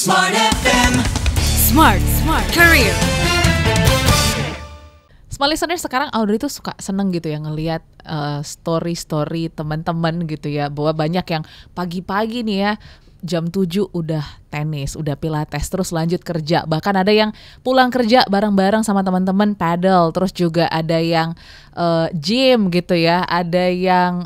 Smart FM. Smart Career. Smart listeners, sekarang Audrey tuh suka seneng gitu ya ngelihat story-story teman-teman gitu ya, bahwa banyak yang pagi-pagi nih ya jam 7 udah tenis, udah pilates, terus lanjut kerja. Bahkan ada yang pulang kerja bareng-bareng sama teman-teman paddle, terus juga ada yang gym gitu ya, ada yang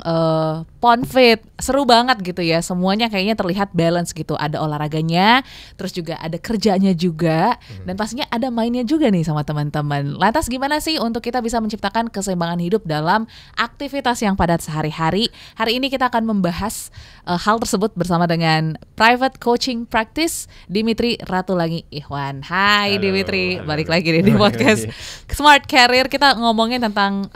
pond fit. Seru banget gitu ya, semuanya kayaknya terlihat balance gitu. Ada olahraganya, terus juga ada kerjanya juga, dan pastinya ada mainnya juga nih sama teman-teman. Lantas gimana sih untuk kita bisa menciptakan keseimbangan hidup dalam aktivitas yang padat sehari-hari? Hari ini kita akan membahas hal tersebut bersama dengan private coaching practice Dimitri Ratulangi Ikhwan. Hai Dimitri, balik lagi nih di podcast Smart Career. Kita ngomongin tentang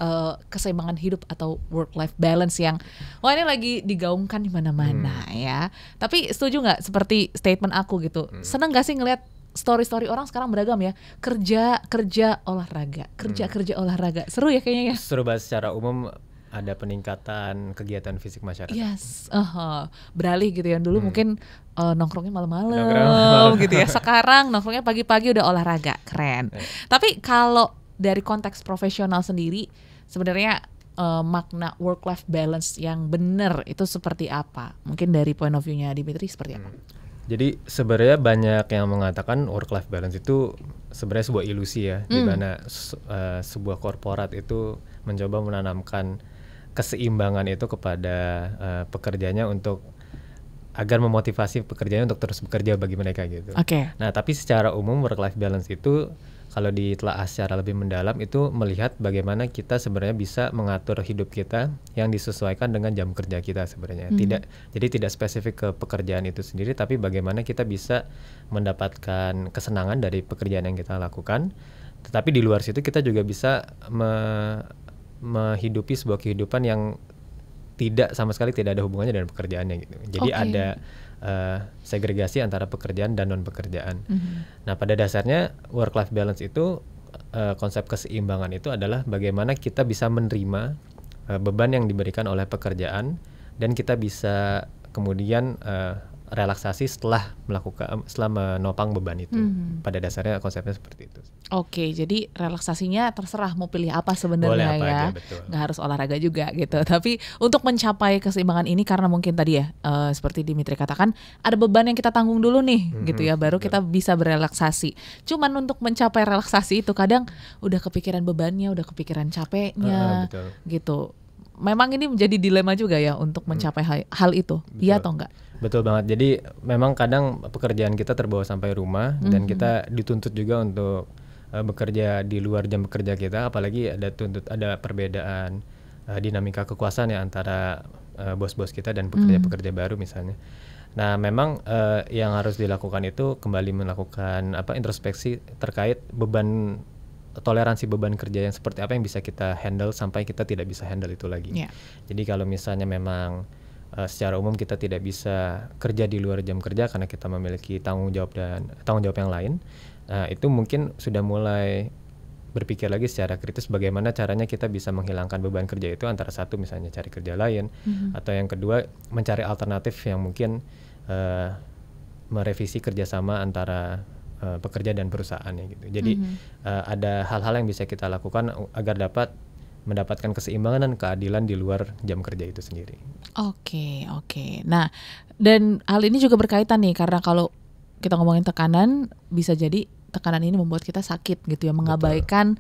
keseimbangan hidup atau work-life balance yang wah ini lagi digaungkan di mana-mana ya. Tapi setuju nggak seperti statement aku gitu? Seneng nggak sih ngelihat story-story orang sekarang beragam ya, kerja olahraga, kerja olahraga. Seru ya kayaknya ya. Seru banget, secara umum ada peningkatan kegiatan fisik masyarakat. Yes, beralih gitu ya. Dulu mungkin nongkrongnya malam-malam gitu ya. Sekarang nongkrongnya pagi-pagi udah olahraga, keren. Tapi kalau dari konteks profesional sendiri, sebenarnya makna work-life balance yang benar itu seperti apa? Mungkin dari point of view-nya Dimitri seperti apa? Jadi sebenarnya banyak yang mengatakan work-life balance itu sebenarnya sebuah ilusi ya, di mana sebuah korporat itu mencoba menanamkan keseimbangan itu kepada pekerjanya untuk agar memotivasi pekerjanya untuk terus bekerja bagi mereka gitu. Oke. Nah, tapi secara umum work-life balance itu kalau ditelaah secara lebih mendalam itu melihat bagaimana kita sebenarnya bisa mengatur hidup kita yang disesuaikan dengan jam kerja kita sebenarnya. Jadi tidak spesifik ke pekerjaan itu sendiri, tapi bagaimana kita bisa mendapatkan kesenangan dari pekerjaan yang kita lakukan. Tetapi di luar situ kita juga bisa menghidupi sebuah kehidupan yang tidak sama sekali tidak ada hubungannya dengan pekerjaannya gitu. Jadi ada segregasi antara pekerjaan dan non pekerjaan. Nah, pada dasarnya work-life balance itu konsep keseimbangan itu adalah bagaimana kita bisa menerima beban yang diberikan oleh pekerjaan dan kita bisa kemudian relaksasi setelah menopang beban itu. Pada dasarnya konsepnya seperti itu. Oke, jadi relaksasinya terserah mau pilih apa sebenarnya ya, nggak harus olahraga juga gitu. Tapi untuk mencapai keseimbangan ini, karena mungkin tadi ya seperti Dimitri katakan, ada beban yang kita tanggung dulu nih gitu ya, baru kita bisa berelaksasi. Cuman untuk mencapai relaksasi itu kadang udah kepikiran bebannya, udah kepikiran capeknya gitu. Memang ini menjadi dilema juga ya untuk mencapai hal itu, iya atau enggak? Betul banget. Jadi memang kadang pekerjaan kita terbawa sampai rumah dan kita dituntut juga untuk bekerja di luar jam bekerja kita, apalagi ada perbedaan dinamika kekuasaan ya antara bos-bos kita dan pekerja-pekerja baru misalnya. Nah, memang yang harus dilakukan itu kembali melakukan introspeksi terkait toleransi beban kerja yang seperti apa yang bisa kita handle sampai kita tidak bisa handle itu lagi. Jadi kalau misalnya memang secara umum kita tidak bisa kerja di luar jam kerja karena kita memiliki tanggung jawab yang lain, itu mungkin sudah mulai berpikir lagi secara kritis bagaimana caranya kita bisa menghilangkan beban kerja itu, antara satu misalnya cari kerja lain, atau yang kedua mencari alternatif yang mungkin merevisi kerjasama antara pekerja dan perusahaannya gitu. Jadi ada hal-hal yang bisa kita lakukan agar dapat mendapatkan keseimbangan dan keadilan di luar jam kerja itu sendiri. Oke. Nah, dan hal ini juga berkaitan nih, karena kalau kita ngomongin tekanan, bisa jadi tekanan ini membuat kita sakit gitu ya, mengabaikan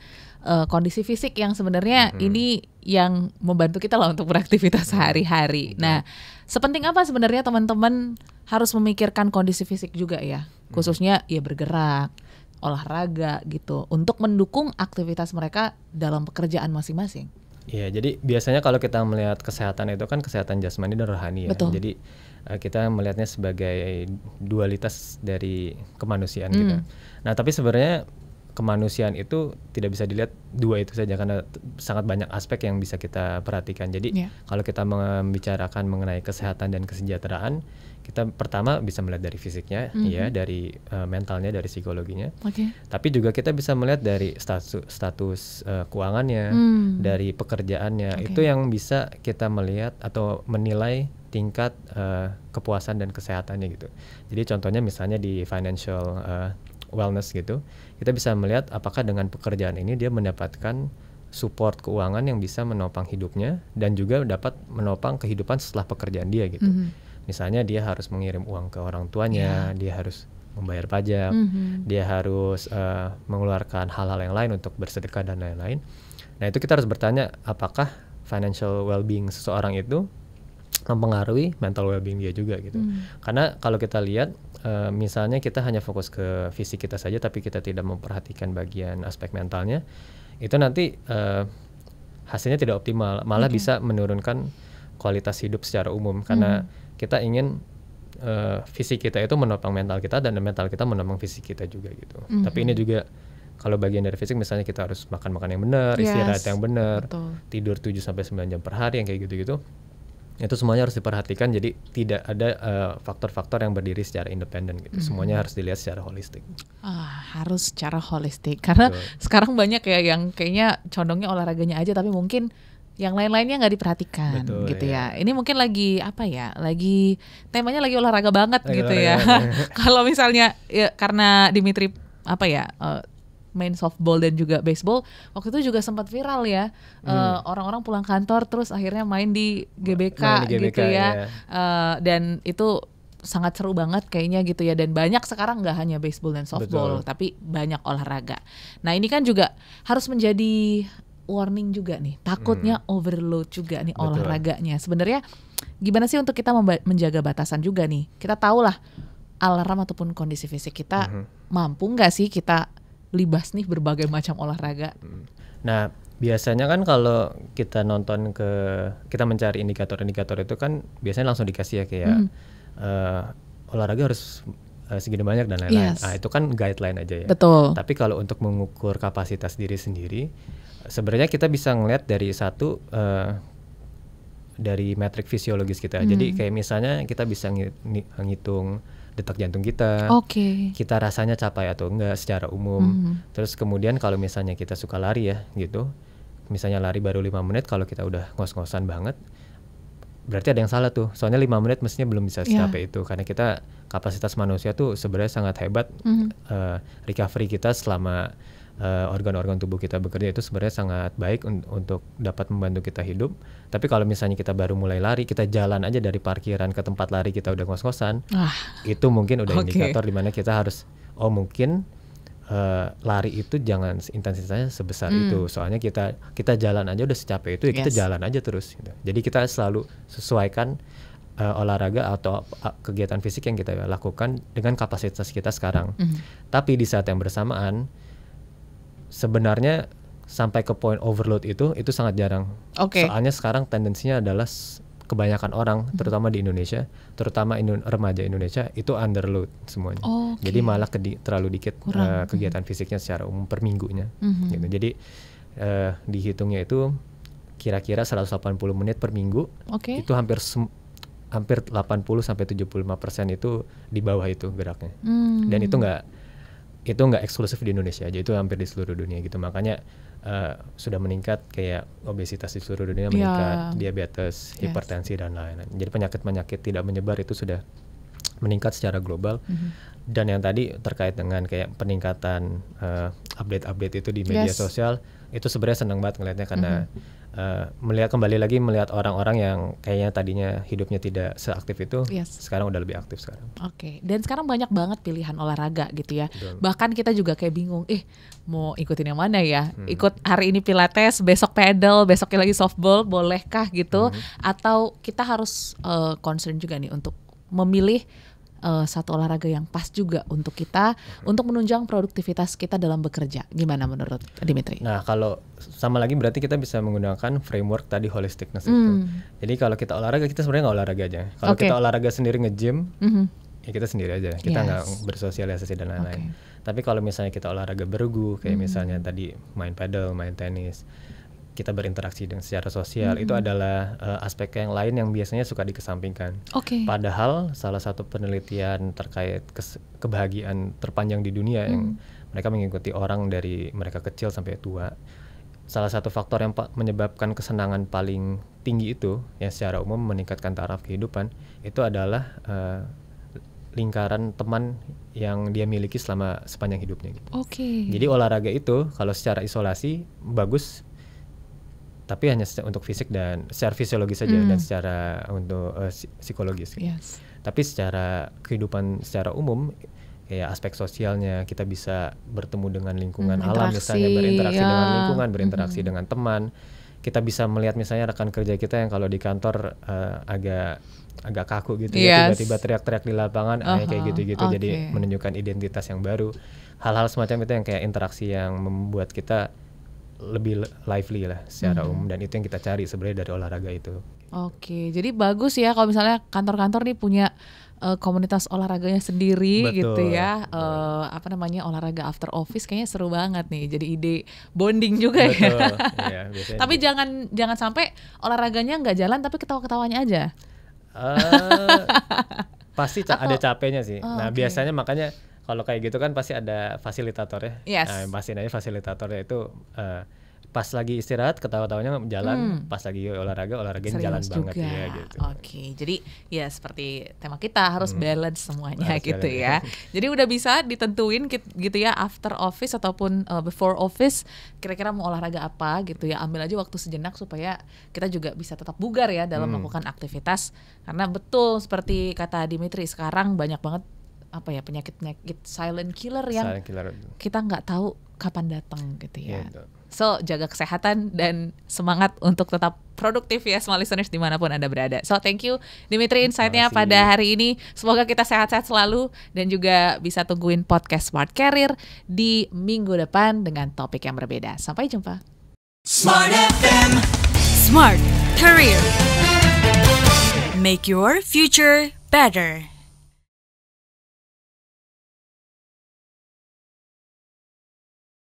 kondisi fisik yang sebenarnya ini yang membantu kita lah untuk beraktivitas sehari-hari. Nah, sepenting apa sebenarnya teman-teman harus memikirkan kondisi fisik juga ya, khususnya ya bergerak, olahraga gitu, untuk mendukung aktivitas mereka dalam pekerjaan masing-masing. Iya, jadi biasanya kalau kita melihat kesehatan itu kan kesehatan jasmani dan rohani ya. Betul. Jadi kita melihatnya sebagai dualitas dari kemanusiaan gitu. Nah, tapi sebenarnya kemanusiaan itu tidak bisa dilihat dua itu saja, karena sangat banyak aspek yang bisa kita perhatikan. Jadi kalau kita membicarakan mengenai kesehatan dan kesejahteraan, kita pertama bisa melihat dari fisiknya, ya, dari mentalnya, dari psikologinya. Tapi juga kita bisa melihat dari status keuangannya, dari pekerjaannya. Itu yang bisa kita melihat atau menilai tingkat kepuasan dan kesehatannya gitu. Jadi contohnya misalnya di financial wellness gitu, kita bisa melihat apakah dengan pekerjaan ini dia mendapatkan support keuangan yang bisa menopang hidupnya dan juga dapat menopang kehidupan setelah pekerjaan dia gitu. Misalnya dia harus mengirim uang ke orang tuanya, dia harus membayar pajak, dia harus mengeluarkan hal-hal yang lain untuk bersedekah dan lain-lain. Nah itu kita harus bertanya apakah financial well-being seseorang itu mempengaruhi mental well-being dia juga gitu. Karena kalau kita lihat misalnya kita hanya fokus ke fisik kita saja tapi kita tidak memperhatikan bagian aspek mentalnya, itu nanti hasilnya tidak optimal, malah bisa menurunkan kualitas hidup secara umum karena kita ingin fisik kita itu menopang mental kita dan mental kita menopang fisik kita juga gitu. Tapi ini juga kalau bagian dari fisik misalnya kita harus makan yang benar, istirahat yang benar, tidur 7-9 jam per hari yang kayak gitu-gitu. Itu semuanya harus diperhatikan, jadi tidak ada faktor-faktor yang berdiri secara independen gitu. Semuanya harus dilihat secara holistik. Harus secara holistik karena sekarang banyak ya yang kayaknya condongnya olahraganya aja tapi mungkin yang lain-lainnya nggak diperhatikan. Betul, gitu ya. Ini mungkin lagi apa ya? Lagi temanya lagi olahraga banget lagi gitu olahraga, ya. Kalau misalnya ya, karena Dimitri apa ya? Main softball dan juga baseball waktu itu juga sempat viral ya, orang-orang pulang kantor terus akhirnya main di GBK, gitu ya. Dan itu sangat seru banget kayaknya gitu ya, dan banyak sekarang nggak hanya baseball dan softball tapi banyak olahraga. Nah ini kan juga harus menjadi warning juga nih, takutnya overload juga nih olahraganya. Sebenarnya gimana sih untuk kita menjaga batasan juga nih? Kita tahu lah alarm ataupun kondisi fisik kita mampu nggak sih kita libas nih berbagai macam olahraga. Nah biasanya kan kalau kita nonton kita mencari indikator-indikator itu kan biasanya langsung dikasih ya kayak olahraga harus segini banyak dan lain-lain. Nah itu kan guideline aja ya. Betul. Tapi kalau untuk mengukur kapasitas diri sendiri, sebenarnya kita bisa ngeliat dari dari metrik fisiologis kita. Jadi kayak misalnya kita bisa ngitung detak jantung kita, kita rasanya capai atau enggak secara umum. Terus kemudian kalau misalnya kita suka lari ya gitu, misalnya lari baru 5 menit, kalau kita udah ngos-ngosan banget, berarti ada yang salah tuh. Soalnya 5 menit mestinya belum bisa sampai itu, karena kita kapasitas manusia tuh sebenarnya sangat hebat. Recovery kita selama organ-organ tubuh kita bekerja itu sebenarnya sangat baik untuk dapat membantu kita hidup. Tapi kalau misalnya kita baru mulai lari, kita jalan aja dari parkiran ke tempat lari kita udah ngos-ngosan, itu mungkin udah indikator dimana kita harus mungkin lari itu jangan intensitasnya sebesar itu. Soalnya kita jalan aja udah secapek itu ya kita jalan aja terus gitu. Jadi kita selalu sesuaikan olahraga atau kegiatan fisik yang kita lakukan dengan kapasitas kita sekarang. Tapi di saat yang bersamaan sebenarnya sampai ke point overload itu sangat jarang. Soalnya sekarang tendensinya adalah kebanyakan orang, terutama di Indonesia, terutama remaja Indonesia itu underload semuanya. Jadi malah terlalu dikit kegiatan fisiknya secara umum per minggunya. Gitu. Jadi dihitungnya itu kira-kira 180 menit per minggu. Itu hampir 80-75% itu di bawah itu geraknya. Dan itu nggak eksklusif di Indonesia aja, itu hampir di seluruh dunia gitu. Makanya sudah meningkat kayak obesitas di seluruh dunia meningkat, diabetes, hipertensi dan lain-lain. Jadi penyakit-penyakit tidak menyebar itu sudah meningkat secara global. Dan yang tadi terkait dengan kayak peningkatan update-update itu di media sosial, itu sebenarnya senang banget ngelihatnya karena melihat orang-orang yang kayaknya tadinya hidupnya tidak seaktif itu, sekarang udah lebih aktif sekarang. Dan sekarang banyak banget pilihan olahraga gitu ya. Bahkan kita juga kayak bingung, mau ikutin yang mana ya? Ikut hari ini pilates, besok pedal, besoknya lagi softball, bolehkah gitu? Atau kita harus concern juga nih untuk memilih satu olahraga yang pas juga untuk kita, untuk menunjang produktivitas kita dalam bekerja. Gimana menurut Dimitri? Nah kalau sama lagi berarti kita bisa menggunakan framework tadi holisticness itu. Jadi kalau kita olahraga, kita sebenarnya nggak olahraga aja. Kalau kita olahraga sendiri nge-gym, ya kita sendiri aja. Kita nggak bersosialisasi dan lain-lain. Tapi kalau misalnya kita olahraga bergu, kayak misalnya tadi main paddle, main tenis, kita berinteraksi dengan secara sosial, itu adalah aspek yang lain yang biasanya suka dikesampingkan. Padahal salah satu penelitian terkait kebahagiaan terpanjang di dunia yang mereka mengikuti orang dari mereka kecil sampai tua, salah satu faktor yang menyebabkan kesenangan paling tinggi itu yang secara umum meningkatkan taraf kehidupan itu adalah lingkaran teman yang dia miliki selama sepanjang hidupnya gitu. Jadi olahraga itu kalau secara isolasi bagus, tapi hanya untuk fisik dan secara fisiologis saja dan secara untuk psikologis. Yes. Tapi secara kehidupan secara umum kayak aspek sosialnya, kita bisa bertemu dengan lingkungan alam misalnya, berinteraksi dengan lingkungan, berinteraksi dengan teman. Kita bisa melihat misalnya rekan kerja kita yang kalau di kantor agak kaku gitu ya, tiba-tiba teriak-teriak di lapangan, kayak gitu-gitu. Jadi menunjukkan identitas yang baru. Hal-hal semacam itu yang kayak interaksi yang membuat kita lebih lively lah secara umum, dan itu yang kita cari sebenarnya dari olahraga itu. Jadi bagus ya kalau misalnya kantor-kantor nih punya komunitas olahraganya sendiri. Betul. Gitu ya. Olahraga after office kayaknya seru banget nih. Jadi ide bonding juga. Betul. Ya. Tapi jangan sampai olahraganya nggak jalan tapi ketawa-ketawanya aja. Pasti ada capeknya sih. Biasanya makanya kalau kayak gitu kan pasti ada fasilitatornya. Yes. Pasti aja fasilitatornya itu pas lagi istirahat ketawa-tawanya jalan, pas lagi olahraganya jalan juga. Banget ya gitu. Jadi ya seperti tema kita harus balance semuanya gitu ya. Jadi udah bisa ditentuin gitu ya, after office ataupun before office kira-kira mau olahraga apa gitu ya. Ambil aja waktu sejenak supaya kita juga bisa tetap bugar ya dalam melakukan aktivitas. Karena betul seperti kata Dimitri, sekarang banyak banget penyakit silent killer yang kita nggak tahu kapan datang gitu ya. So jaga kesehatan dan semangat untuk tetap produktif ya small listeners dimanapun Anda berada. So thank you Dimitri insight-nya pada hari ini. Semoga kita sehat-sehat selalu dan juga bisa tungguin podcast Smart Career di minggu depan dengan topik yang berbeda. Sampai jumpa. Smart FM, Smart Career, make your future better.